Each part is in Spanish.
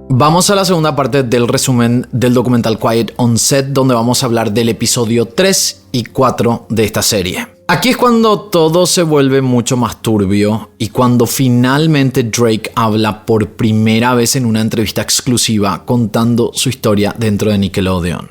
Vamos a la segunda parte del resumen del documental Quiet on Set, donde vamos a hablar del episodio 3 y 4 de esta serie. Aquí es cuando todo se vuelve mucho más turbio y cuando finalmente Drake habla por primera vez en una entrevista exclusiva contando su historia dentro de Nickelodeon.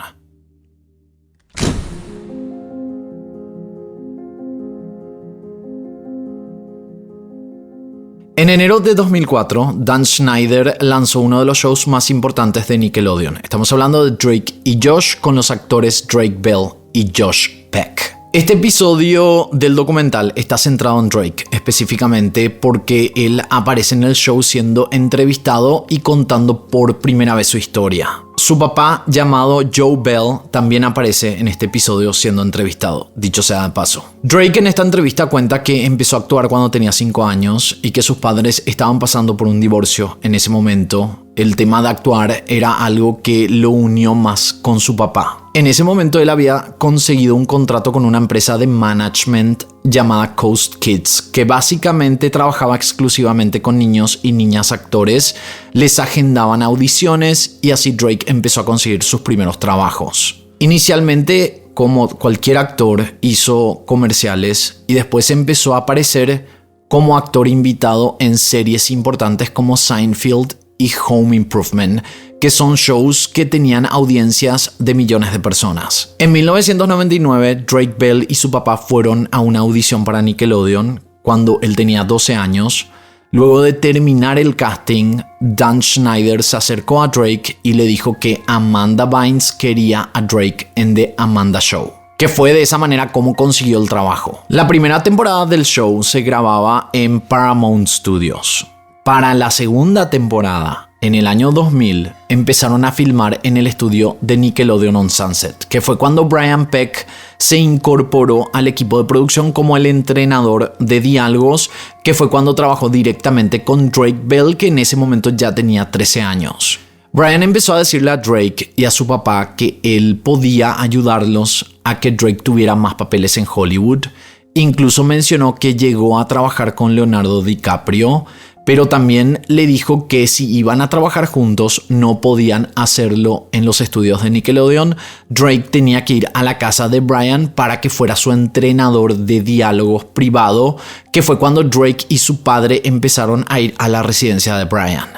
En enero de 2004, Dan Schneider lanzó uno de los shows más importantes de Nickelodeon. Estamos hablando de Drake y Josh con los actores Drake Bell y Josh Peck. Este episodio del documental está centrado en Drake, específicamente porque él aparece en el show siendo entrevistado y contando por primera vez su historia. Su papá, llamado Joe Bell, también aparece en este episodio siendo entrevistado, dicho sea de paso. Drake en esta entrevista cuenta que empezó a actuar cuando tenía 5 años y que sus padres estaban pasando por un divorcio en ese momento. El tema de actuar era algo que lo unió más con su papá. En ese momento él había conseguido un contrato con una empresa de management llamada Coast Kids, que básicamente trabajaba exclusivamente con niños y niñas actores, les agendaban audiciones y así Drake empezó a conseguir sus primeros trabajos. Inicialmente, como cualquier actor, hizo comerciales y después empezó a aparecer como actor invitado en series importantes como Seinfeld y Home Improvement, que son shows que tenían audiencias de millones de personas. En 1999, Drake Bell y su papá fueron a una audición para Nickelodeon cuando él tenía 12 años. Luego de terminar el casting, Dan Schneider se acercó a Drake y le dijo que Amanda Bynes quería a Drake en The Amanda Show, que fue de esa manera como consiguió el trabajo. La primera temporada del show se grababa en Paramount Studios. Para la segunda temporada, en el año 2000, empezaron a filmar en el estudio de Nickelodeon on Sunset, que fue cuando Brian Peck se incorporó al equipo de producción como el entrenador de diálogos, que fue cuando trabajó directamente con Drake Bell, que en ese momento ya tenía 13 años. Brian empezó a decirle a Drake y a su papá que él podía ayudarlos a que Drake tuviera más papeles en Hollywood. Incluso mencionó que llegó a trabajar con Leonardo DiCaprio, pero también le dijo que si iban a trabajar juntos no podían hacerlo en los estudios de Nickelodeon. Drake tenía que ir a la casa de Brian para que fuera su entrenador de diálogos privado, que fue cuando Drake y su padre empezaron a ir a la residencia de Brian.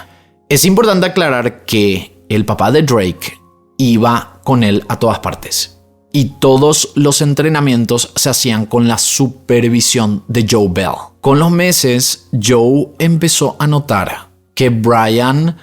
Es importante aclarar que el papá de Drake iba con él a todas partes y todos los entrenamientos se hacían con la supervisión de Joe Bell. Con los meses, Joe empezó a notar que Brian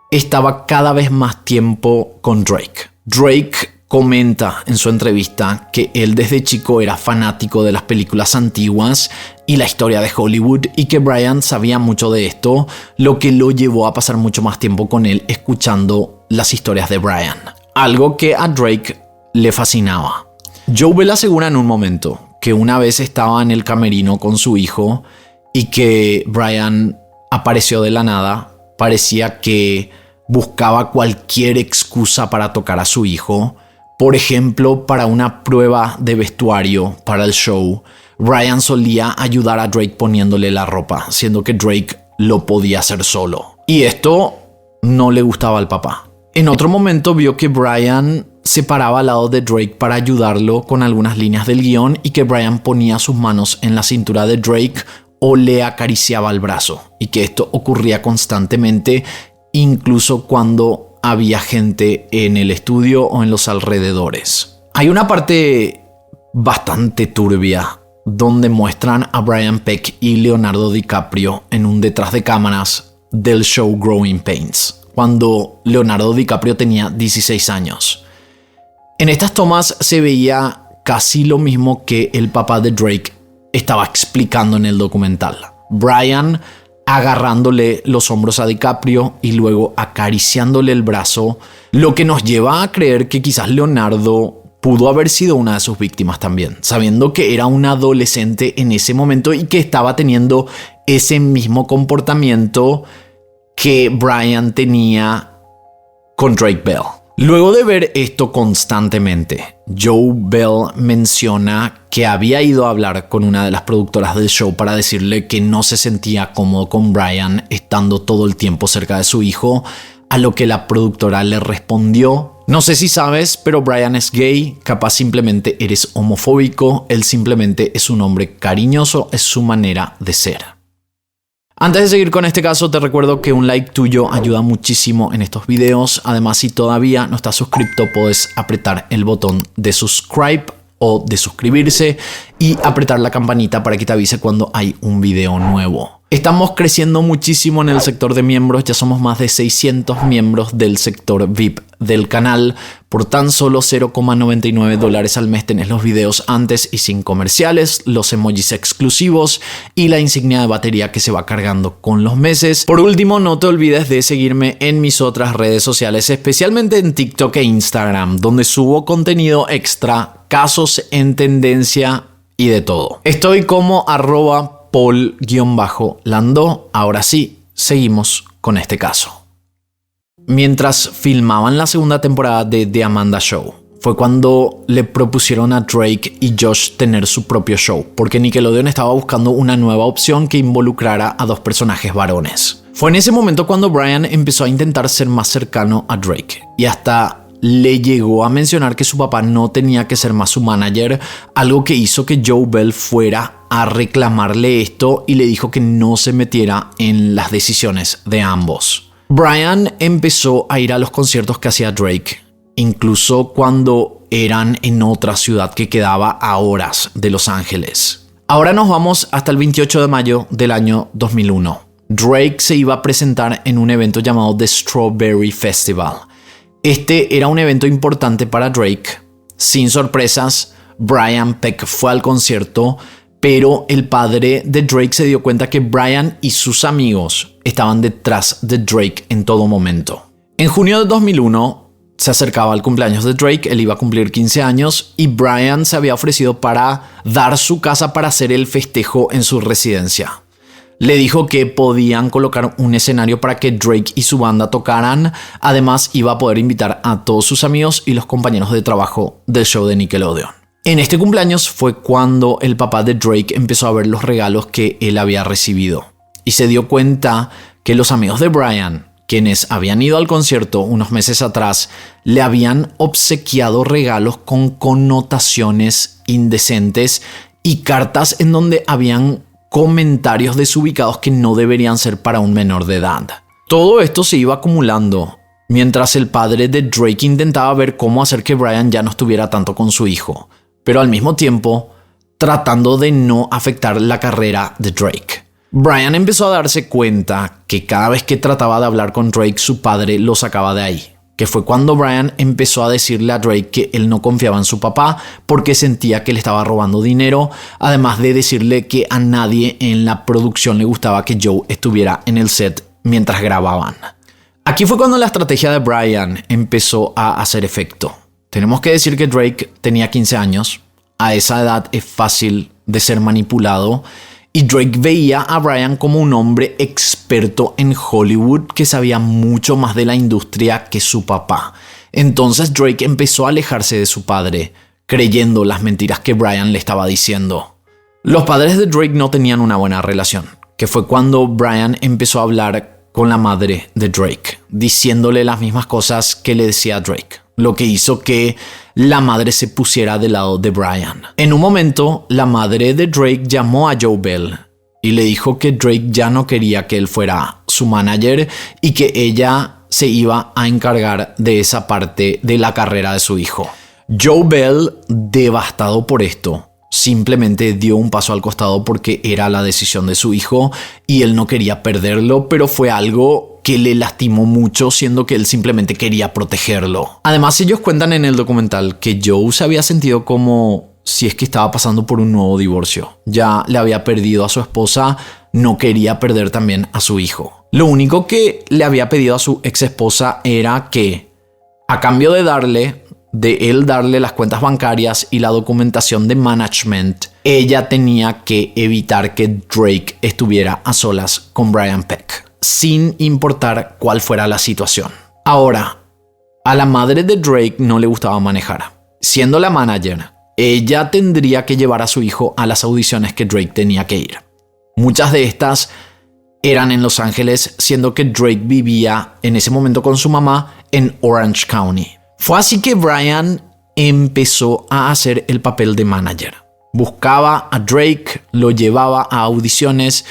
estaba cada vez más tiempo con Drake. Drake comenta en su entrevista que él desde chico era fanático de las películas antiguas y la historia de Hollywood y que Brian sabía mucho de esto, lo que lo llevó a pasar mucho más tiempo con él escuchando las historias de Brian. Algo que a Drake le fascinaba. Joe Bell asegura en un momento que una vez estaba en el camerino con su hijo y que Brian apareció de la nada. Parecía que buscaba cualquier excusa para tocar a su hijo. Por ejemplo, para una prueba de vestuario para el show, Brian solía ayudar a Drake poniéndole la ropa, siendo que Drake lo podía hacer solo. Y esto no le gustaba al papá. En otro momento vio que Brian se paraba al lado de Drake para ayudarlo con algunas líneas del guión y que Brian ponía sus manos en la cintura de Drake o le acariciaba el brazo, y que esto ocurría constantemente, incluso cuando había gente en el estudio o en los alrededores. Hay una parte bastante turbia donde muestran a Brian Peck y Leonardo DiCaprio en un detrás de cámaras del show Growing Pains, cuando Leonardo DiCaprio tenía 16 años. En estas tomas se veía casi lo mismo que el papá de Drake estaba explicando en el documental. Brian agarrándole los hombros a DiCaprio y luego acariciándole el brazo, lo que nos lleva a creer que quizás Leonardo pudo haber sido una de sus víctimas también, sabiendo que era un adolescente en ese momento y que estaba teniendo ese mismo comportamiento que Brian tenía con Drake Bell. Luego de ver esto constantemente, Joe Bell menciona que había ido a hablar con una de las productoras del show para decirle que no se sentía cómodo con Brian estando todo el tiempo cerca de su hijo, a lo que la productora le respondió: no sé si sabes, pero Brian es gay, capaz simplemente eres homofóbico, él simplemente es un hombre cariñoso, es su manera de ser. Antes de seguir con este caso, te recuerdo que un like tuyo ayuda muchísimo en estos videos. Además, si todavía no estás suscrito, puedes apretar el botón de subscribe o de suscribirse y apretar la campanita para que te avise cuando hay un video nuevo. Estamos creciendo muchísimo en el sector de miembros, ya somos más de 600 miembros del sector VIP del canal. Por tan solo $0.99 al mes tenés los videos antes y sin comerciales, los emojis exclusivos y la insignia de batería que se va cargando con los meses. Por último, no te olvides de seguirme en mis otras redes sociales, especialmente en TikTok e Instagram, donde subo contenido extra, casos en tendencia y de todo. Estoy como @Paul_Landó. Ahora sí, seguimos con este caso. Mientras filmaban la segunda temporada de The Amanda Show, fue cuando le propusieron a Drake y Josh tener su propio show, porque Nickelodeon estaba buscando una nueva opción que involucrara a dos personajes varones. Fue en ese momento cuando Brian empezó a intentar ser más cercano a Drake, y hasta le llegó a mencionar que su papá no tenía que ser más su manager, algo que hizo que Joe Bell fuera a reclamarle esto y le dijo que no se metiera en las decisiones de ambos. Brian empezó a ir a los conciertos que hacía Drake, incluso cuando eran en otra ciudad que quedaba a horas de Los Ángeles. Ahora nos vamos hasta el 28 de mayo del año 2001. Drake se iba a presentar en un evento llamado The Strawberry Festival. Este era un evento importante para Drake. Sin sorpresas, Brian Peck fue al concierto, pero el padre de Drake se dio cuenta que Brian y sus amigos estaban detrás de Drake en todo momento. En junio de 2001 se acercaba el cumpleaños de Drake, él iba a cumplir 15 años y Brian se había ofrecido para dar su casa para hacer el festejo en su residencia. Le dijo que podían colocar un escenario para que Drake y su banda tocaran. Además, iba a poder invitar a todos sus amigos y los compañeros de trabajo del show de Nickelodeon. En este cumpleaños fue cuando el papá de Drake empezó a ver los regalos que él había recibido y se dio cuenta que los amigos de Brian, quienes habían ido al concierto unos meses atrás, le habían obsequiado regalos con connotaciones indecentes y cartas en donde habían comentarios desubicados que no deberían ser para un menor de edad. Todo esto se iba acumulando mientras el padre de Drake intentaba ver cómo hacer que Brian ya no estuviera tanto con su hijo, pero al mismo tiempo tratando de no afectar la carrera de Drake. Brian empezó a darse cuenta que cada vez que trataba de hablar con Drake, su padre lo sacaba de ahí, que fue cuando Brian empezó a decirle a Drake que él no confiaba en su papá porque sentía que le estaba robando dinero, además de decirle que a nadie en la producción le gustaba que Joe estuviera en el set mientras grababan. Aquí fue cuando la estrategia de Brian empezó a hacer efecto. Tenemos que decir que Drake tenía 15 años, a esa edad es fácil de ser manipulado, y Drake veía a Brian como un hombre experto en Hollywood que sabía mucho más de la industria que su papá. Entonces Drake empezó a alejarse de su padre, creyendo las mentiras que Brian le estaba diciendo. Los padres de Drake no tenían una buena relación, que fue cuando Brian empezó a hablar con la madre de Drake, diciéndole las mismas cosas que le decía a Drake, lo que hizo que la madre se pusiera del lado de Brian. En un momento, la madre de Drake llamó a Joe Bell y le dijo que Drake ya no quería que él fuera su manager y que ella se iba a encargar de esa parte de la carrera de su hijo. Joe Bell, devastado por esto, simplemente dio un paso al costado porque era la decisión de su hijo y él no quería perderlo, pero fue algo que le lastimó mucho, siendo que él simplemente quería protegerlo. Además, ellos cuentan en el documental que Joe se había sentido como si es que estaba pasando por un nuevo divorcio. Ya le había perdido a su esposa, no quería perder también a su hijo. Lo único que le había pedido a su ex esposa era que, a cambio de él darle las cuentas bancarias y la documentación de management, ella tenía que evitar que Drake estuviera a solas con Brian Peck, sin importar cuál fuera la situación. Ahora, a la madre de Drake no le gustaba manejar. Siendo la manager, ella tendría que llevar a su hijo a las audiciones que Drake tenía que ir. Muchas de estas eran en Los Ángeles, siendo que Drake vivía en ese momento con su mamá en Orange County. Fue así que Brian empezó a hacer el papel de manager. Buscaba a Drake, lo llevaba a audiciones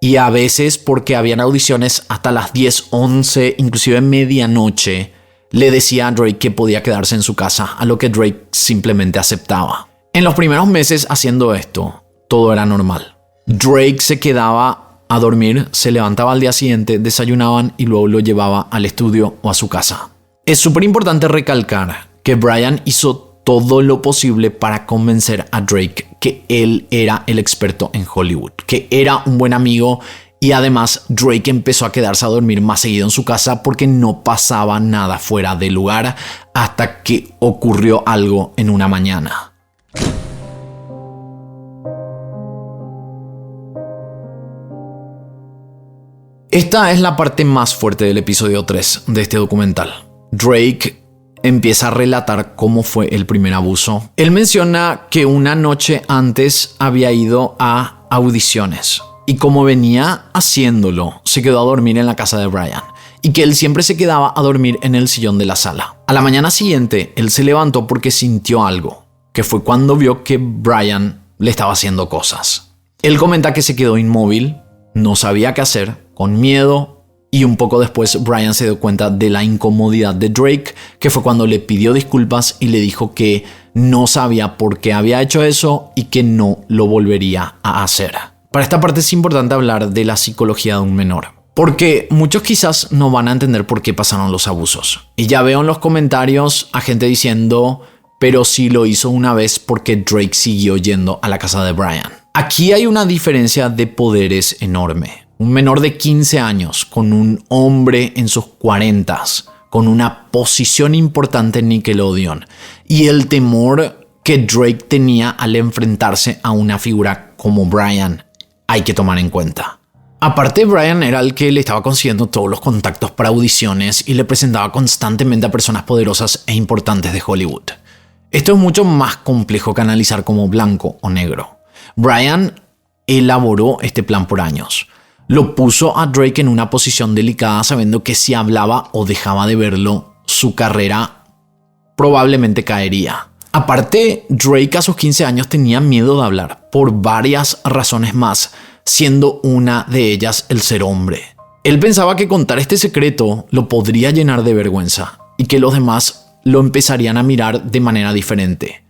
y a veces, porque habían audiciones hasta las 10, 11, inclusive medianoche, le decía a Drake que podía quedarse en su casa, a lo que Drake simplemente aceptaba. En los primeros meses haciendo esto, todo era normal. Drake se quedaba a dormir, se levantaba al día siguiente, desayunaban y luego lo llevaba al estudio o a su casa. Es súper importante recalcar que Brian hizo todo lo posible para convencer a Drake que él era el experto en Hollywood, que era un buen amigo, y además Drake empezó a quedarse a dormir más seguido en su casa porque no pasaba nada fuera del lugar hasta que ocurrió algo en una mañana. Esta es la parte más fuerte del episodio 3 de este documental. Drake empieza a relatar cómo fue el primer abuso. Él menciona que una noche antes había ido a audiciones y como venía haciéndolo, se quedó a dormir en la casa de Brian y que él siempre se quedaba a dormir en el sillón de la sala. A la mañana siguiente, él se levantó porque sintió algo, que fue cuando vio que Brian le estaba haciendo cosas. Él comenta que se quedó inmóvil, no sabía qué hacer, con miedo. Y un poco después Brian se dio cuenta de la incomodidad de Drake, que fue cuando le pidió disculpas y le dijo que no sabía por qué había hecho eso y que no lo volvería a hacer. Para esta parte es importante hablar de la psicología de un menor, porque muchos quizás no van a entender por qué pasaron los abusos. Y ya veo en los comentarios a gente diciendo, pero sí lo hizo una vez porque Drake siguió yendo a la casa de Brian. Aquí hay una diferencia de poderes enorme. Un menor de 15 años con un hombre en sus 40s, con una posición importante en Nickelodeon, y el temor que Drake tenía al enfrentarse a una figura como Brian, hay que tomar en cuenta. Aparte, Brian era el que le estaba consiguiendo todos los contactos para audiciones y le presentaba constantemente a personas poderosas e importantes de Hollywood. Esto es mucho más complejo que analizar como blanco o negro. Brian elaboró este plan por años. Lo puso a Drake en una posición delicada, sabiendo que si hablaba o dejaba de verlo, su carrera probablemente caería. Aparte, Drake a sus 15 años tenía miedo de hablar, por varias razones más, siendo una de ellas el ser hombre. Él pensaba que contar este secreto lo podría llenar de vergüenza y que los demás lo empezarían a mirar de manera diferente,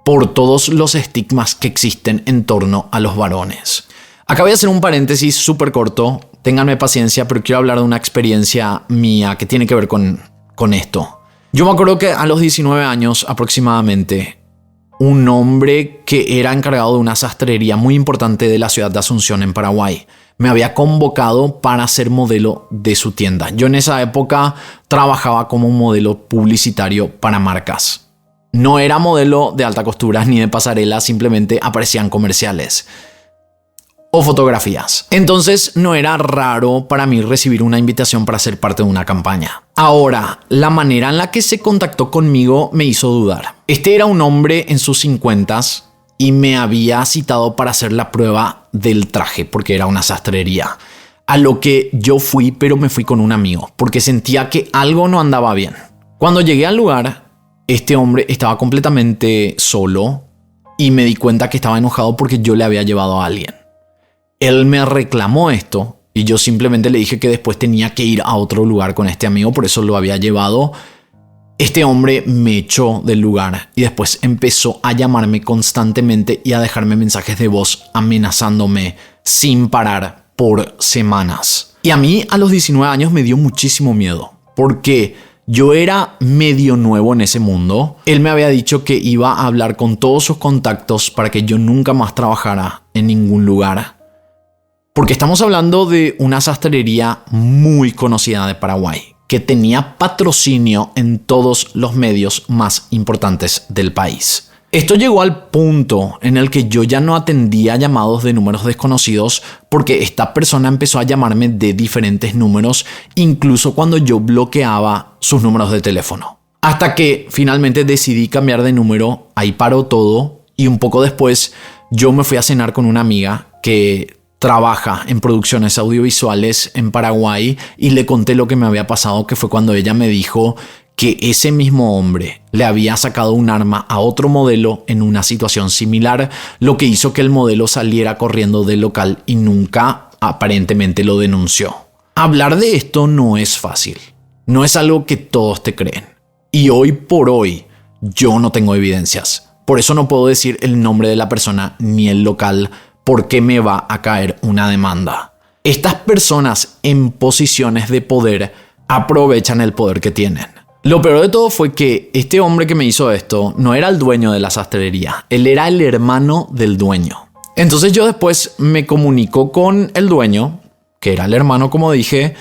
por todos los estigmas que existen en torno a los varones. Acá voy a hacer un paréntesis súper corto, ténganme paciencia, pero quiero hablar de una experiencia mía que tiene que ver con esto. Yo me acuerdo que a los 19 años aproximadamente, un hombre que era encargado de una sastrería muy importante de la ciudad de Asunción en Paraguay me había convocado para ser modelo de su tienda. Yo en esa época trabajaba como modelo publicitario para marcas. No era modelo de alta costura ni de pasarela, simplemente aparecían comerciales o fotografías. Entonces no era raro para mí recibir una invitación para ser parte de una campaña. Ahora, la manera en la que se contactó conmigo me hizo dudar. Este era un hombre en sus 50s y me había citado para hacer la prueba del traje porque era una sastrería. A lo que yo fui, pero me fui con un amigo porque sentía que algo no andaba bien. Cuando llegué al lugar, este hombre estaba completamente solo y me di cuenta que estaba enojado porque yo le había llevado a alguien. Él me reclamó esto y yo simplemente le dije que después tenía que ir a otro lugar con este amigo, por eso lo había llevado. Este hombre me echó del lugar y después empezó a llamarme constantemente y a dejarme mensajes de voz amenazándome sin parar por semanas. Y a mí a los 19 años me dio muchísimo miedo porque yo era medio nuevo en ese mundo. Él me había dicho que iba a hablar con todos sus contactos para que yo nunca más trabajara en ningún lugar. Porque estamos hablando de una sastrería muy conocida de Paraguay, que tenía patrocinio en todos los medios más importantes del país. Esto llegó al punto en el que yo ya no atendía llamados de números desconocidos porque esta persona empezó a llamarme de diferentes números, incluso cuando yo bloqueaba sus números de teléfono. Hasta que finalmente decidí cambiar de número, ahí paró todo y un poco después yo me fui a cenar con una amiga que trabaja en producciones audiovisuales en Paraguay y le conté lo que me había pasado, que fue cuando ella me dijo que ese mismo hombre le había sacado un arma a otro modelo en una situación similar, lo que hizo que el modelo saliera corriendo del local y nunca aparentemente lo denunció. Hablar de esto no es fácil, no es algo que todos te creen. Y hoy por hoy yo no tengo evidencias, por eso no puedo decir el nombre de la persona ni el local, porque me va a caer una demanda. Estas personas en posiciones de poder aprovechan el poder que tienen. Lo peor de todo fue que este hombre que me hizo esto no era el dueño de la sastrería, él era el hermano del dueño. Entonces yo después me comunico con el dueño, que era el hermano como dije,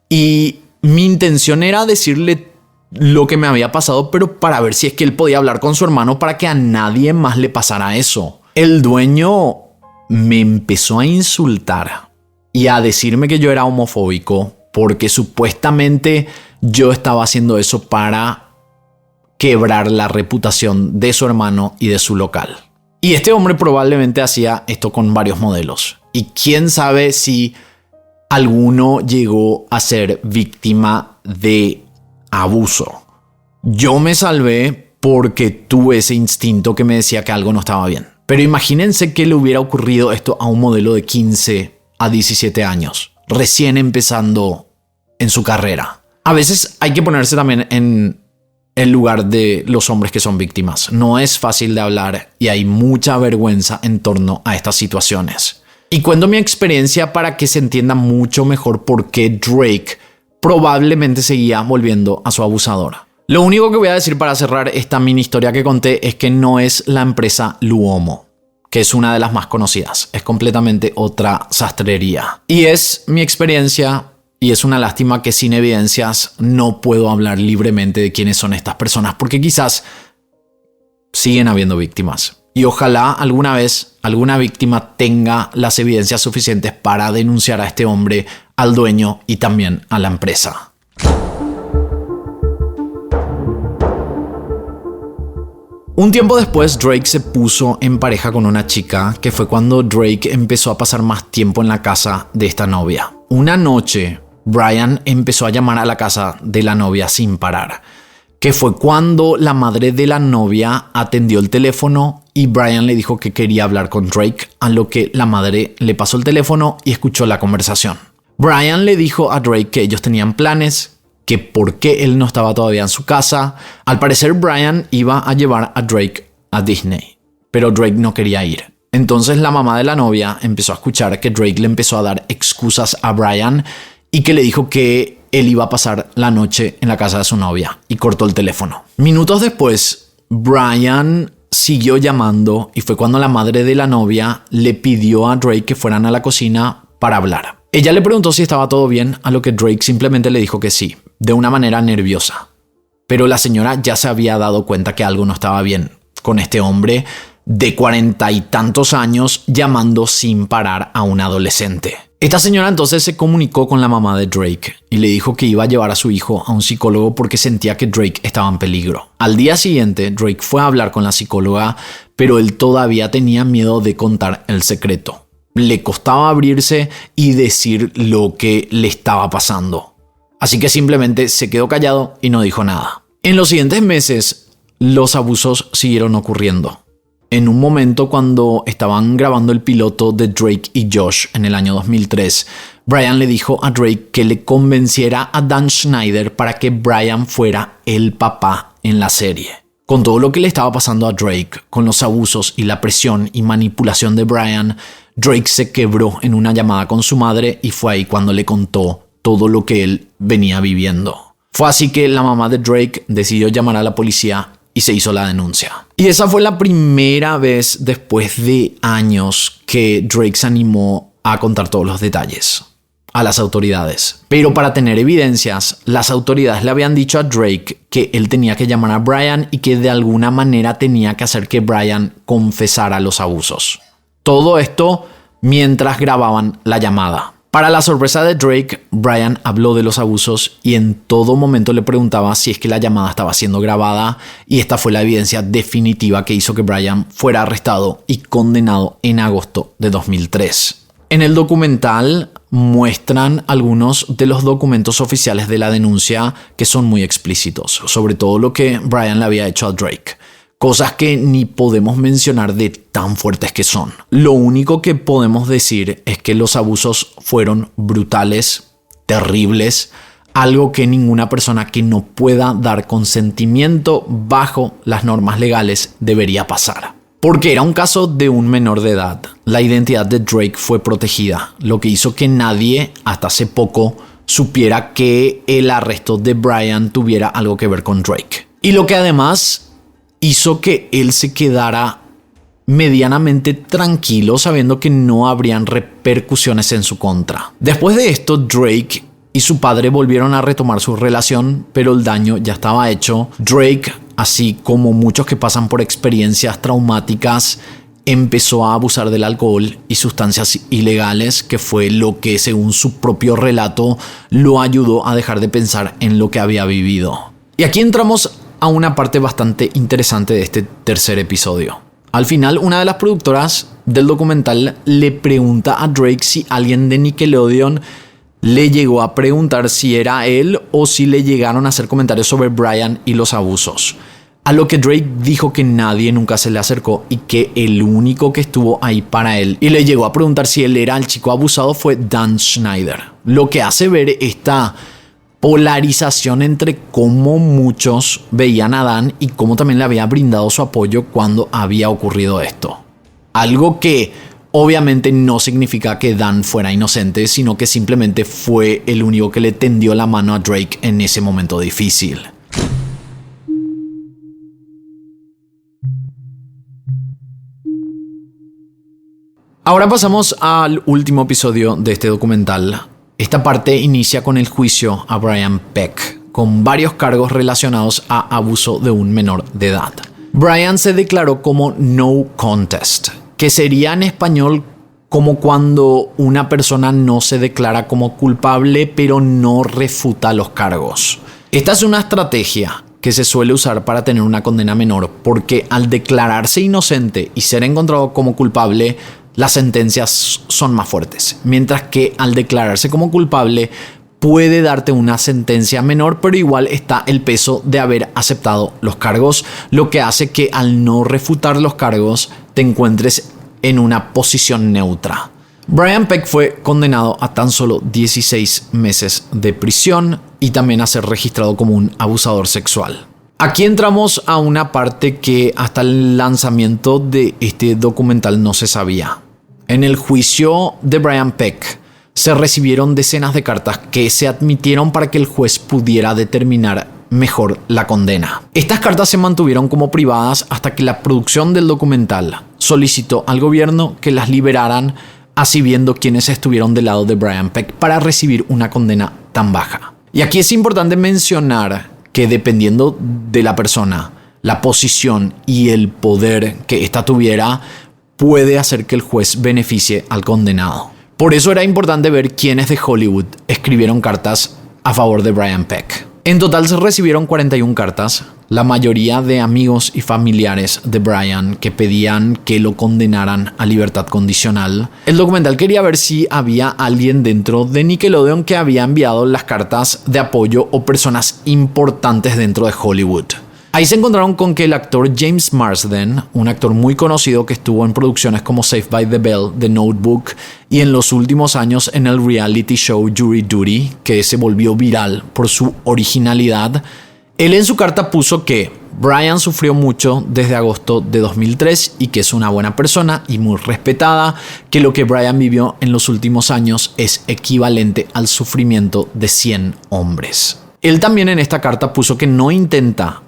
y mi intención era decirle lo que me había pasado, pero para ver si es que él podía hablar con su hermano para que a nadie más le pasara eso. El dueño me empezó a insultar y a decirme que yo era homofóbico porque supuestamente yo estaba haciendo eso para quebrar la reputación de su hermano y de su local. Y este hombre probablemente hacía esto con varios modelos. Y quién sabe si alguno llegó a ser víctima de abuso. Yo me salvé porque tuve ese instinto que me decía que algo no estaba bien. Pero imagínense que le hubiera ocurrido esto a un modelo de 15 a 17 años, recién empezando en su carrera. A veces hay que ponerse también en el lugar de los hombres que son víctimas. No es fácil de hablar y hay mucha vergüenza en torno a estas situaciones. Y cuento mi experiencia para que se entienda mucho mejor por qué Drake probablemente seguía volviendo a su abusadora. Lo único que voy a decir para cerrar esta mini historia que conté es que no es la empresa Luomo, que es una de las más conocidas. Es completamente otra sastrería. Y es mi experiencia y es una lástima que sin evidencias no puedo hablar libremente de quiénes son estas personas, porque quizás siguen habiendo víctimas. Y ojalá alguna vez alguna víctima tenga las evidencias suficientes para denunciar a este hombre, al dueño y también a la empresa. Un tiempo después, Drake se puso en pareja con una chica, que fue cuando Drake empezó a pasar más tiempo en la casa de esta novia. Una noche, Brian empezó a llamar a la casa de la novia sin parar, que fue cuando la madre de la novia atendió el teléfono y Brian le dijo que quería hablar con Drake, a lo que la madre le pasó el teléfono y escuchó la conversación. Brian le dijo a Drake que ellos tenían planes, que por qué él no estaba todavía en su casa. Al parecer Brian iba a llevar a Drake a Disney, pero Drake no quería ir. Entonces la mamá de la novia empezó a escuchar que Drake le empezó a dar excusas a Brian y que le dijo que él iba a pasar la noche en la casa de su novia y cortó el teléfono. Minutos después, Brian siguió llamando y fue cuando la madre de la novia le pidió a Drake que fueran a la cocina para hablar. Ella le preguntó si estaba todo bien, a lo que Drake simplemente le dijo que sí, de una manera nerviosa. Pero la señora ya se había dado cuenta que algo no estaba bien con este hombre de 40 y tantos años llamando sin parar a un adolescente. Esta señora entonces se comunicó con la mamá de Drake y le dijo que iba a llevar a su hijo a un psicólogo porque sentía que Drake estaba en peligro. Al día siguiente, Drake fue a hablar con la psicóloga, pero él todavía tenía miedo de contar el secreto. Le costaba abrirse y decir lo que le estaba pasando. Así que simplemente se quedó callado y no dijo nada. En los siguientes meses, los abusos siguieron ocurriendo. En un momento cuando estaban grabando el piloto de Drake y Josh en el año 2003, Brian le dijo a Drake que le convenciera a Dan Schneider para que Brian fuera el papá en la serie. Con todo lo que le estaba pasando a Drake, con los abusos y la presión y manipulación de Brian, Drake se quebró en una llamada con su madre y fue ahí cuando le contó todo lo que él venía viviendo. Fue así que la mamá de Drake decidió llamar a la policía y se hizo la denuncia. Y esa fue la primera vez después de años que Drake se animó a contar todos los detalles a las autoridades. Pero para tener evidencias, las autoridades le habían dicho a Drake que él tenía que llamar a Brian y que de alguna manera tenía que hacer que Brian confesara los abusos. Todo esto mientras grababan la llamada. Para la sorpresa de Drake, Brian habló de los abusos y en todo momento le preguntaba si es que la llamada estaba siendo grabada, y esta fue la evidencia definitiva que hizo que Brian fuera arrestado y condenado en agosto de 2003. En el documental muestran algunos de los documentos oficiales de la denuncia que son muy explícitos, sobre todo lo que Brian le había hecho a Drake. Cosas que ni podemos mencionar de tan fuertes que son. Lo único que podemos decir es que los abusos fueron brutales, terribles, algo que ninguna persona que no pueda dar consentimiento bajo las normas legales debería pasar. Porque era un caso de un menor de edad. La identidad de Drake fue protegida, lo que hizo que nadie, hasta hace poco, supiera que el arresto de Brian tuviera algo que ver con Drake. Y lo que además hizo que él se quedara medianamente tranquilo sabiendo que no habrían repercusiones en su contra. Después de esto, Drake y su padre volvieron a retomar su relación, pero el daño ya estaba hecho. Drake, así como muchos que pasan por experiencias traumáticas, empezó a abusar del alcohol y sustancias ilegales, que fue lo que, según su propio relato, lo ayudó a dejar de pensar en lo que había vivido. Y aquí entramos a una parte bastante interesante de este tercer episodio. Al final, una de las productoras del documental le pregunta a Drake si alguien de Nickelodeon le llegó a preguntar si era él o si le llegaron a hacer comentarios sobre Brian y los abusos. A lo que Drake dijo que nadie nunca se le acercó y que el único que estuvo ahí para él y le llegó a preguntar si él era el chico abusado fue Dan Schneider. Lo que hace ver esta polarización entre cómo muchos veían a Dan y cómo también le había brindado su apoyo cuando había ocurrido esto. Algo que obviamente no significa que Dan fuera inocente, sino que simplemente fue el único que le tendió la mano a Drake en ese momento difícil. Ahora pasamos al último episodio de este documental. Esta parte inicia con el juicio a Brian Peck, con varios cargos relacionados a abuso de un menor de edad. Brian se declaró como no contest, que sería en español como cuando una persona no se declara como culpable pero no refuta los cargos. Esta es una estrategia que se suele usar para tener una condena menor, porque al declararse inocente y ser encontrado como culpable, las sentencias son más fuertes, mientras que al declararse como culpable puede darte una sentencia menor, pero igual está el peso de haber aceptado los cargos, lo que hace que al no refutar los cargos te encuentres en una posición neutra. Brian Peck fue condenado a tan solo 16 meses de prisión y también a ser registrado como un abusador sexual. Aquí entramos a una parte que hasta el lanzamiento de este documental no se sabía. En el juicio de Brian Peck se recibieron decenas de cartas que se admitieron para que el juez pudiera determinar mejor la condena. Estas cartas se mantuvieron como privadas hasta que la producción del documental solicitó al gobierno que las liberaran, así viendo quienes estuvieron del lado de Brian Peck para recibir una condena tan baja. Y aquí es importante mencionar que dependiendo de la persona, la posición y el poder que ésta tuviera, puede hacer que el juez beneficie al condenado. Por eso era importante ver quiénes de Hollywood escribieron cartas a favor de Brian Peck. En total se recibieron 41 cartas, la mayoría de amigos y familiares de Brian que pedían que lo condenaran a libertad condicional. El documental quería ver si había alguien dentro de Nickelodeon que había enviado las cartas de apoyo o personas importantes dentro de Hollywood. Ahí se encontraron con que el actor James Marsden, un actor muy conocido que estuvo en producciones como Saved by the Bell, The Notebook y en los últimos años en el reality show Jury Duty, que se volvió viral por su originalidad, él en su carta puso que Brian sufrió mucho desde agosto de 2003 y que es una buena persona y muy respetada, que lo que Brian vivió en los últimos años es equivalente al sufrimiento de 100 hombres. Él también en esta carta puso que no intenta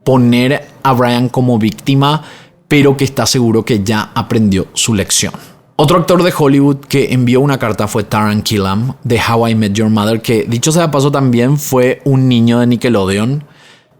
poner a Brian como víctima, pero que está seguro que ya aprendió su lección. Otro actor de Hollywood que envió una carta fue Taran Killam de How I Met Your Mother, que dicho sea de paso también fue un niño de Nickelodeon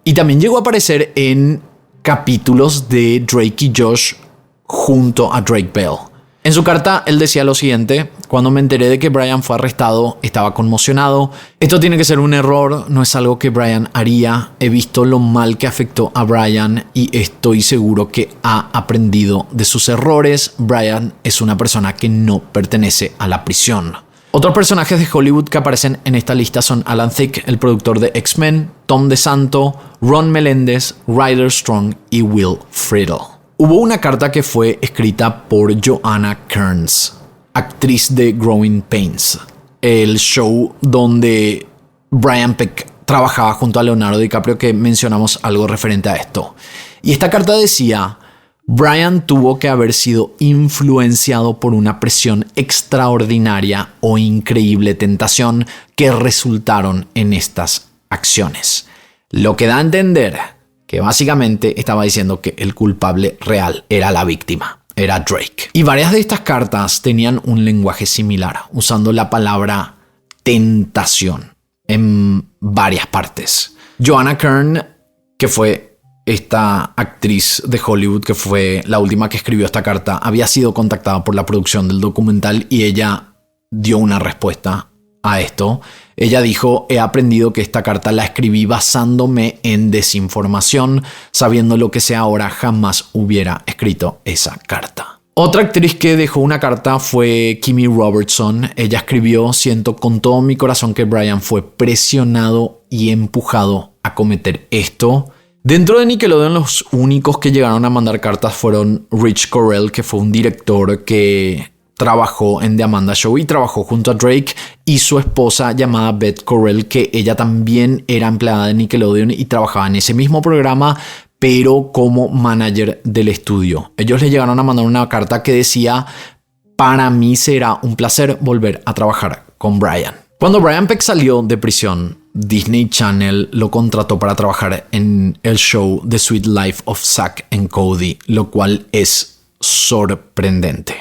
y también llegó a aparecer en capítulos de Drake y Josh junto a Drake Bell. En su carta él decía lo siguiente: Cuando me enteré de que Brian fue arrestado, estaba conmocionado. Esto tiene que ser un error, no es algo que Brian haría. He visto lo mal que afectó a Brian y estoy seguro que ha aprendido de sus errores. Brian es una persona que no pertenece a la prisión. Otros personajes de Hollywood que aparecen en esta lista son Alan Thicke, el productor de X-Men, Tom DeSanto, Ron Melendez, Ryder Strong y Will Friedle. Hubo una carta que fue escrita por Joanna Kerns, actriz de Growing Pains, el show donde Brian Peck trabajaba junto a Leonardo DiCaprio, que mencionamos algo referente a esto. Y esta carta decía: Brian tuvo que haber sido influenciado por una presión extraordinaria o increíble tentación que resultaron en estas acciones. Lo que da a entender que básicamente estaba diciendo que el culpable real era la víctima. Era Drake. Y varias de estas cartas tenían un lenguaje similar, usando la palabra tentación en varias partes. Joanna Kern, que fue esta actriz de Hollywood, que fue la última que escribió esta carta, había sido contactada por la producción del documental y ella dio una respuesta a esto. Ella dijo: he aprendido que esta carta la escribí basándome en desinformación, sabiendo lo que sé ahora, jamás hubiera escrito esa carta. Otra actriz que dejó una carta fue Kimmy Robertson. Ella escribió: siento con todo mi corazón que Brian fue presionado y empujado a cometer esto. Dentro de Nickelodeon, los únicos que llegaron a mandar cartas fueron Rich Correll, que fue un director que trabajó en The Amanda Show y trabajó junto a Drake, y su esposa llamada Beth Correll, que ella también era empleada de Nickelodeon y trabajaba en ese mismo programa, pero como manager del estudio. Ellos le llegaron a mandar una carta que decía: para mí será un placer volver a trabajar con Brian. Cuando Brian Peck salió de prisión, Disney Channel lo contrató para trabajar en el show The Sweet Life of Zack and Cody, lo cual es sorprendente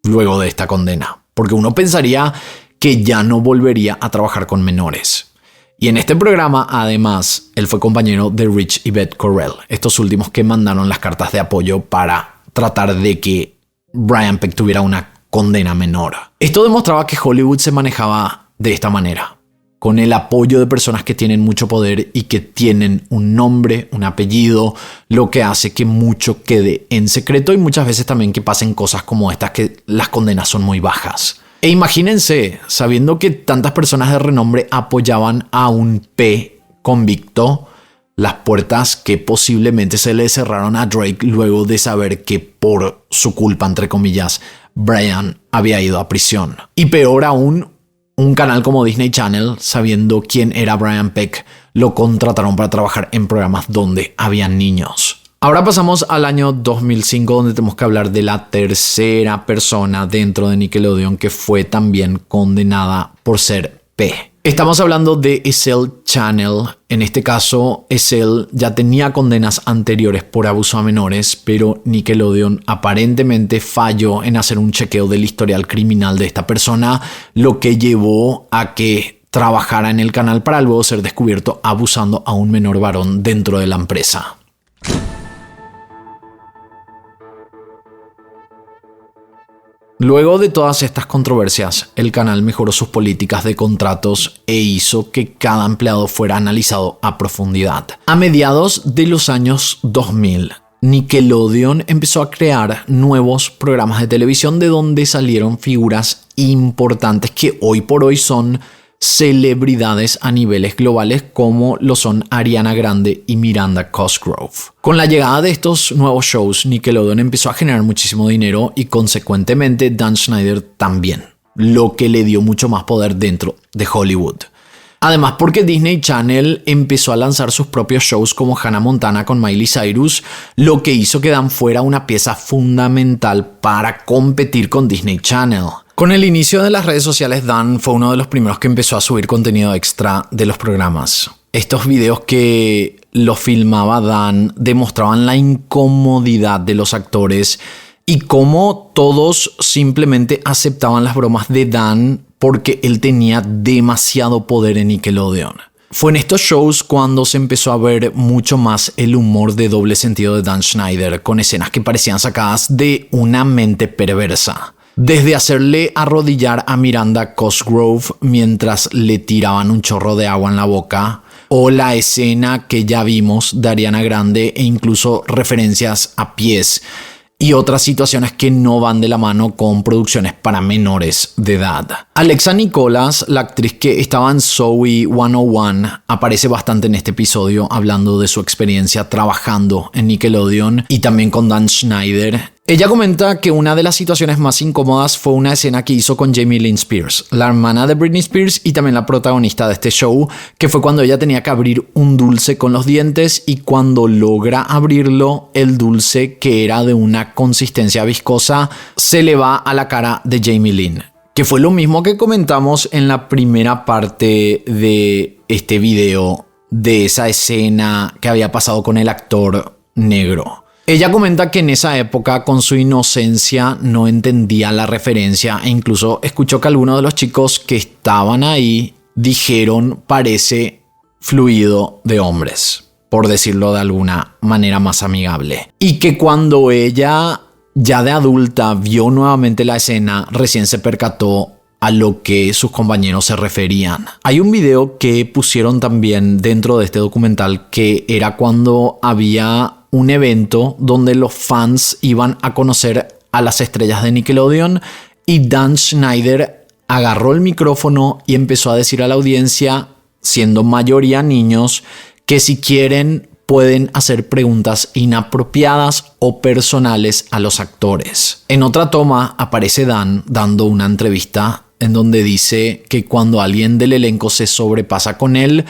luego de esta condena, porque uno pensaría que ya no volvería a trabajar con menores. Y en este programa, además, él fue compañero de Rich y Beth Correll, estos últimos que mandaron las cartas de apoyo para tratar de que Brian Peck tuviera una condena menor. Esto demostraba que Hollywood se manejaba de esta manera, con el apoyo de personas que tienen mucho poder y que tienen un nombre, un apellido, lo que hace que mucho quede en secreto y muchas veces también que pasen cosas como estas, que las condenas son muy bajas. E imagínense, sabiendo que tantas personas de renombre apoyaban a un P convicto, las puertas que posiblemente se le cerraron a Drake luego de saber que por su culpa, entre comillas, Brian había ido a prisión. Y peor aún, un canal como Disney Channel, sabiendo quién era Brian Peck, lo contrataron para trabajar en programas donde habían niños. Ahora pasamos al año 2005, donde tenemos que hablar de la tercera persona dentro de Nickelodeon que fue también condenada por ser P. Estamos hablando de Essel Channel. En este caso, Essel ya tenía condenas anteriores por abuso a menores, pero Nickelodeon aparentemente falló en hacer un chequeo del historial criminal de esta persona, lo que llevó a que trabajara en el canal para luego ser descubierto abusando a un menor varón dentro de la empresa. Luego de todas estas controversias, el canal mejoró sus políticas de contratos e hizo que cada empleado fuera analizado a profundidad. A mediados de los años 2000, Nickelodeon empezó a crear nuevos programas de televisión de donde salieron figuras importantes que hoy por hoy son celebridades a niveles globales, como lo son Ariana Grande y Miranda Cosgrove. Con la llegada de estos nuevos shows, Nickelodeon empezó a generar muchísimo dinero y consecuentemente Dan Schneider también, lo que le dio mucho más poder dentro de Hollywood. Además, porque Disney Channel empezó a lanzar sus propios shows como Hannah Montana con Miley Cyrus, lo que hizo que Dan fuera una pieza fundamental para competir con Disney Channel. Con el inicio de las redes sociales, Dan fue uno de los primeros que empezó a subir contenido extra de los programas. Estos videos que los filmaba Dan demostraban la incomodidad de los actores y cómo todos simplemente aceptaban las bromas de Dan porque él tenía demasiado poder en Nickelodeon. Fue en estos shows cuando se empezó a ver mucho más el humor de doble sentido de Dan Schneider, con escenas que parecían sacadas de una mente perversa. Desde hacerle arrodillar a Miranda Cosgrove mientras le tiraban un chorro de agua en la boca, o la escena que ya vimos de Ariana Grande e incluso referencias a pies y otras situaciones que no van de la mano con producciones para menores de edad. Alexa Nicolas, la actriz que estaba en Zoey 101, aparece bastante en este episodio hablando de su experiencia trabajando en Nickelodeon y también con Dan Schneider. Ella comenta que una de las situaciones más incómodas fue una escena que hizo con Jamie Lynn Spears, la hermana de Britney Spears y también la protagonista de este show, que fue cuando ella tenía que abrir un dulce con los dientes y cuando logra abrirlo, el dulce, que era de una consistencia viscosa, se le va a la cara de Jamie Lynn. Que fue lo mismo que comentamos en la primera parte de este video, de esa escena que había pasado con el actor negro. Ella comenta que en esa época, con su inocencia, no entendía la referencia e incluso escuchó que algunos de los chicos que estaban ahí dijeron parece fluido de hombres, por decirlo de alguna manera más amigable. Y que cuando ella, ya de adulta, vio nuevamente la escena, recién se percató a lo que sus compañeros se referían. Hay un video que pusieron también dentro de este documental que era cuando había un evento donde los fans iban a conocer a las estrellas de Nickelodeon y Dan Schneider agarró el micrófono y empezó a decir a la audiencia, siendo mayoría niños, que si quieren pueden hacer preguntas inapropiadas o personales a los actores. En otra toma aparece Dan dando una entrevista en donde dice que cuando alguien del elenco se sobrepasa con él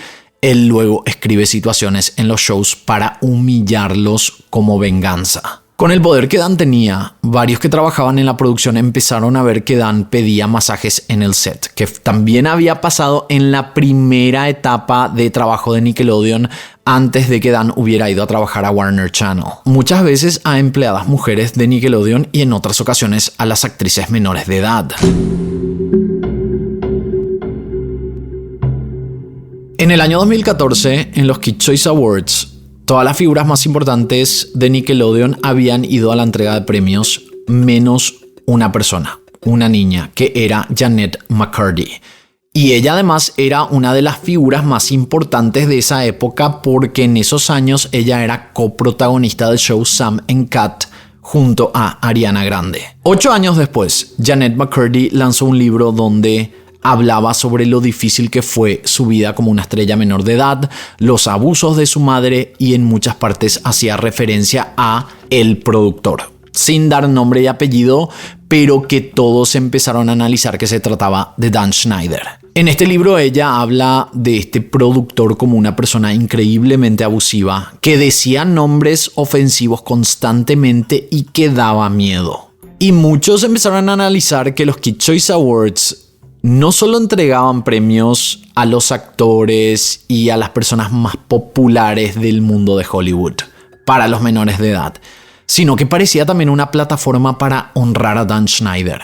luego escribe situaciones en los shows para humillarlos como venganza. Con el poder que Dan tenía, varios que trabajaban en la producción empezaron a ver que Dan pedía masajes en el set, que también había pasado en la primera etapa de trabajo de Nickelodeon antes de que Dan hubiera ido a trabajar a Warner Channel. Muchas veces a empleadas mujeres de Nickelodeon y en otras ocasiones a las actrices menores de edad. En el año 2014, en los Kids Choice Awards, todas las figuras más importantes de Nickelodeon habían ido a la entrega de premios, menos una persona, una niña, que era Jennette McCurdy. Y ella además era una de las figuras más importantes de esa época porque en esos años ella era coprotagonista del show Sam and Cat junto a Ariana Grande. 8 años después, Jennette McCurdy lanzó un libro donde hablaba sobre lo difícil que fue su vida como una estrella menor de edad, los abusos de su madre y en muchas partes hacía referencia a el productor, sin dar nombre y apellido, pero que todos empezaron a analizar que se trataba de Dan Schneider. En este libro ella habla de este productor como una persona increíblemente abusiva, que decía nombres ofensivos constantemente y que daba miedo. Y muchos empezaron a analizar que los Kids Choice Awards no solo entregaban premios a los actores y a las personas más populares del mundo de Hollywood para los menores de edad, sino que parecía también una plataforma para honrar a Dan Schneider.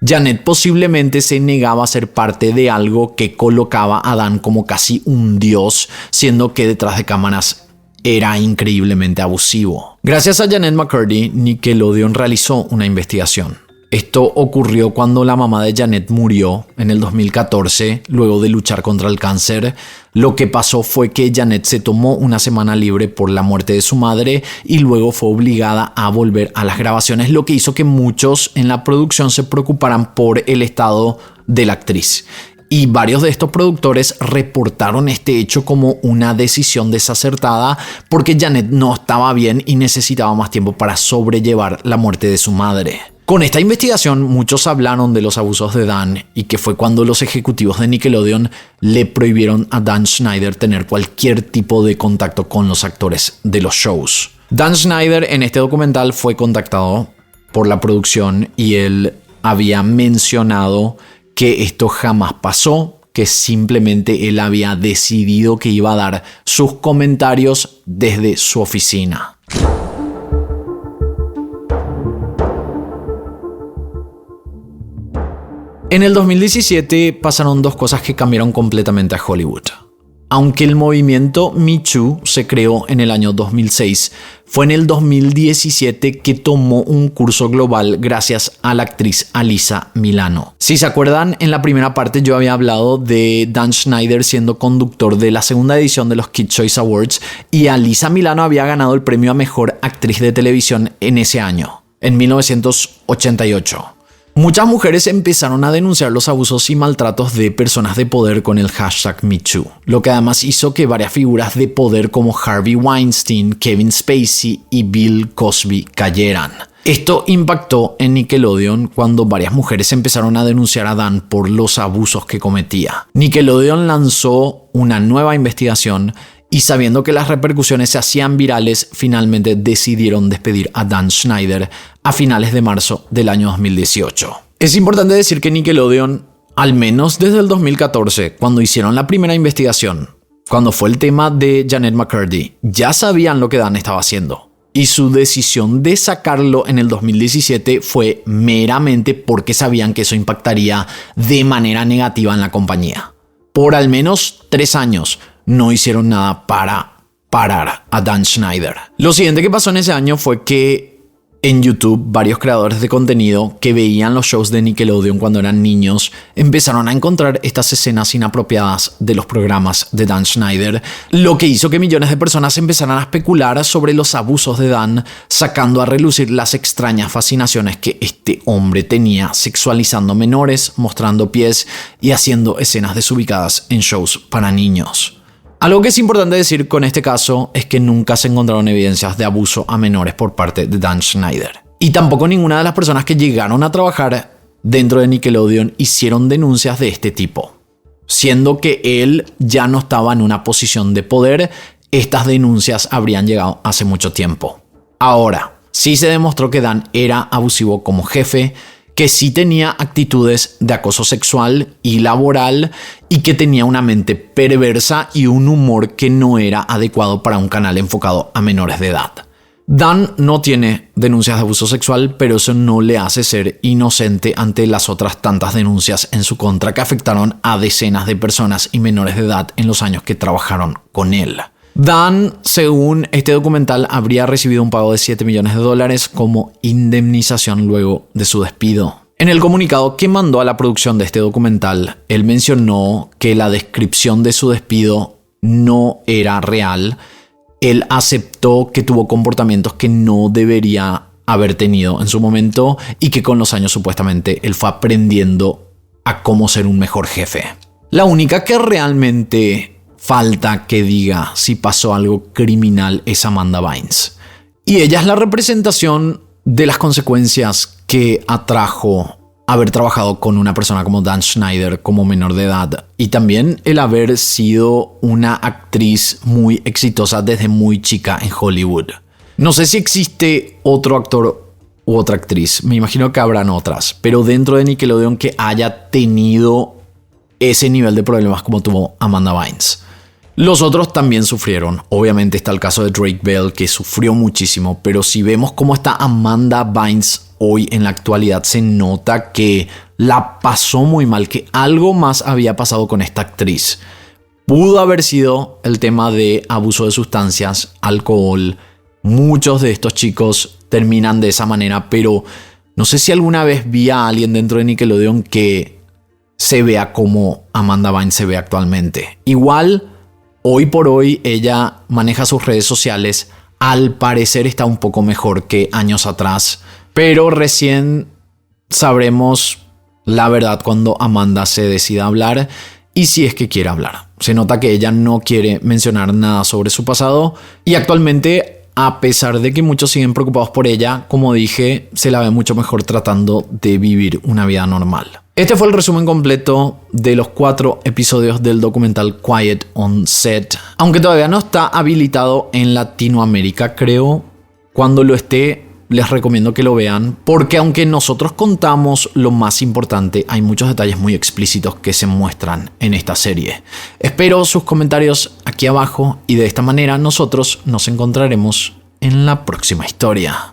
Jennette posiblemente se negaba a ser parte de algo que colocaba a Dan como casi un dios, siendo que detrás de cámaras era increíblemente abusivo. Gracias a Jennette McCurdy, Nickelodeon realizó una investigación. Esto ocurrió cuando la mamá de Jennette murió en el 2014, luego de luchar contra el cáncer. Lo que pasó fue que Jennette se tomó una semana libre por la muerte de su madre y luego fue obligada a volver a las grabaciones, lo que hizo que muchos en la producción se preocuparan por el estado de la actriz. Y varios de estos productores reportaron este hecho como una decisión desacertada porque Jennette no estaba bien y necesitaba más tiempo para sobrellevar la muerte de su madre. Con esta investigación, muchos hablaron de los abusos de Dan y que fue cuando los ejecutivos de Nickelodeon le prohibieron a Dan Schneider tener cualquier tipo de contacto con los actores de los shows. Dan Schneider en este documental fue contactado por la producción y él había mencionado que esto jamás pasó, que simplemente él había decidido que iba a dar sus comentarios desde su oficina. En el 2017 pasaron dos cosas que cambiaron completamente a Hollywood. Aunque el movimiento Me Too se creó en el año 2006, fue en el 2017 que tomó un curso global gracias a la actriz Alyssa Milano. Si se acuerdan, en la primera parte yo había hablado de Dan Schneider siendo conductor de la segunda edición de los Kids Choice Awards y Alyssa Milano había ganado el premio a Mejor Actriz de Televisión en ese año, en 1988. Muchas mujeres empezaron a denunciar los abusos y maltratos de personas de poder con el hashtag MeToo, lo que además hizo que varias figuras de poder como Harvey Weinstein, Kevin Spacey y Bill Cosby cayeran. Esto impactó en Nickelodeon cuando varias mujeres empezaron a denunciar a Dan por los abusos que cometía. Nickelodeon lanzó una nueva investigación y sabiendo que las repercusiones se hacían virales, finalmente decidieron despedir a Dan Schneider a finales de marzo del año 2018. Es importante decir que Nickelodeon, al menos desde el 2014, cuando hicieron la primera investigación, cuando fue el tema de Janet McCurdy, ya sabían lo que Dan estaba haciendo. Y su decisión de sacarlo en el 2017 fue meramente porque sabían que eso impactaría de manera negativa en la compañía. Por al menos 3 años, no hicieron nada para parar a Dan Schneider. Lo siguiente que pasó en ese año fue que en YouTube varios creadores de contenido que veían los shows de Nickelodeon cuando eran niños empezaron a encontrar estas escenas inapropiadas de los programas de Dan Schneider, lo que hizo que millones de personas empezaran a especular sobre los abusos de Dan, sacando a relucir las extrañas fascinaciones que este hombre tenía sexualizando menores, mostrando pies y haciendo escenas desubicadas en shows para niños. Algo que es importante decir con este caso es que nunca se encontraron evidencias de abuso a menores por parte de Dan Schneider. Y tampoco ninguna de las personas que llegaron a trabajar dentro de Nickelodeon hicieron denuncias de este tipo. Siendo que él ya no estaba en una posición de poder, estas denuncias habrían llegado hace mucho tiempo. Ahora, sí se demostró que Dan era abusivo como jefe, que sí tenía actitudes de acoso sexual y laboral y que tenía una mente perversa y un humor que no era adecuado para un canal enfocado a menores de edad. Dan no tiene denuncias de abuso sexual, pero eso no le hace ser inocente ante las otras tantas denuncias en su contra que afectaron a decenas de personas y menores de edad en los años que trabajaron con él. Dan, según este documental, habría recibido un pago de $7 millones como indemnización luego de su despido. En el comunicado que mandó a la producción de este documental, él mencionó que la descripción de su despido no era real. Él aceptó que tuvo comportamientos que no debería haber tenido en su momento y que con los años supuestamente él fue aprendiendo a cómo ser un mejor jefe. La única que realmente falta que diga si pasó algo criminal es Amanda Bynes. Y ella es la representación de las consecuencias que atrajo haber trabajado con una persona como Dan Schneider como menor de edad. Y también el haber sido una actriz muy exitosa desde muy chica en Hollywood. No sé si existe otro actor u otra actriz, me imagino que habrán otras, pero dentro de Nickelodeon que haya tenido ese nivel de problemas como tuvo Amanda Bynes. Los otros también sufrieron. Obviamente está el caso de Drake Bell, que sufrió muchísimo, pero si vemos cómo está Amanda Bynes hoy en la actualidad, se nota que la pasó muy mal, que algo más había pasado con esta actriz. Pudo haber sido el tema de abuso de sustancias, alcohol. Muchos de estos chicos terminan de esa manera, pero no sé si alguna vez vi a alguien dentro de Nickelodeon que se vea como Amanda Bynes se ve actualmente. Igual, hoy por hoy ella maneja sus redes sociales, al parecer está un poco mejor que años atrás, pero recién sabremos la verdad cuando Amanda se decida hablar y si es que quiere hablar. Se nota que ella no quiere mencionar nada sobre su pasado y actualmente, a pesar de que muchos siguen preocupados por ella, como dije, se la ve mucho mejor tratando de vivir una vida normal. Este fue el resumen completo de los 4 episodios del documental Quiet on Set. Aunque todavía no está habilitado en Latinoamérica, creo. Cuando lo esté, les recomiendo que lo vean. Porque aunque nosotros contamos lo más importante, hay muchos detalles muy explícitos que se muestran en esta serie. Espero sus comentarios aquí abajo y de esta manera nosotros nos encontraremos en la próxima historia.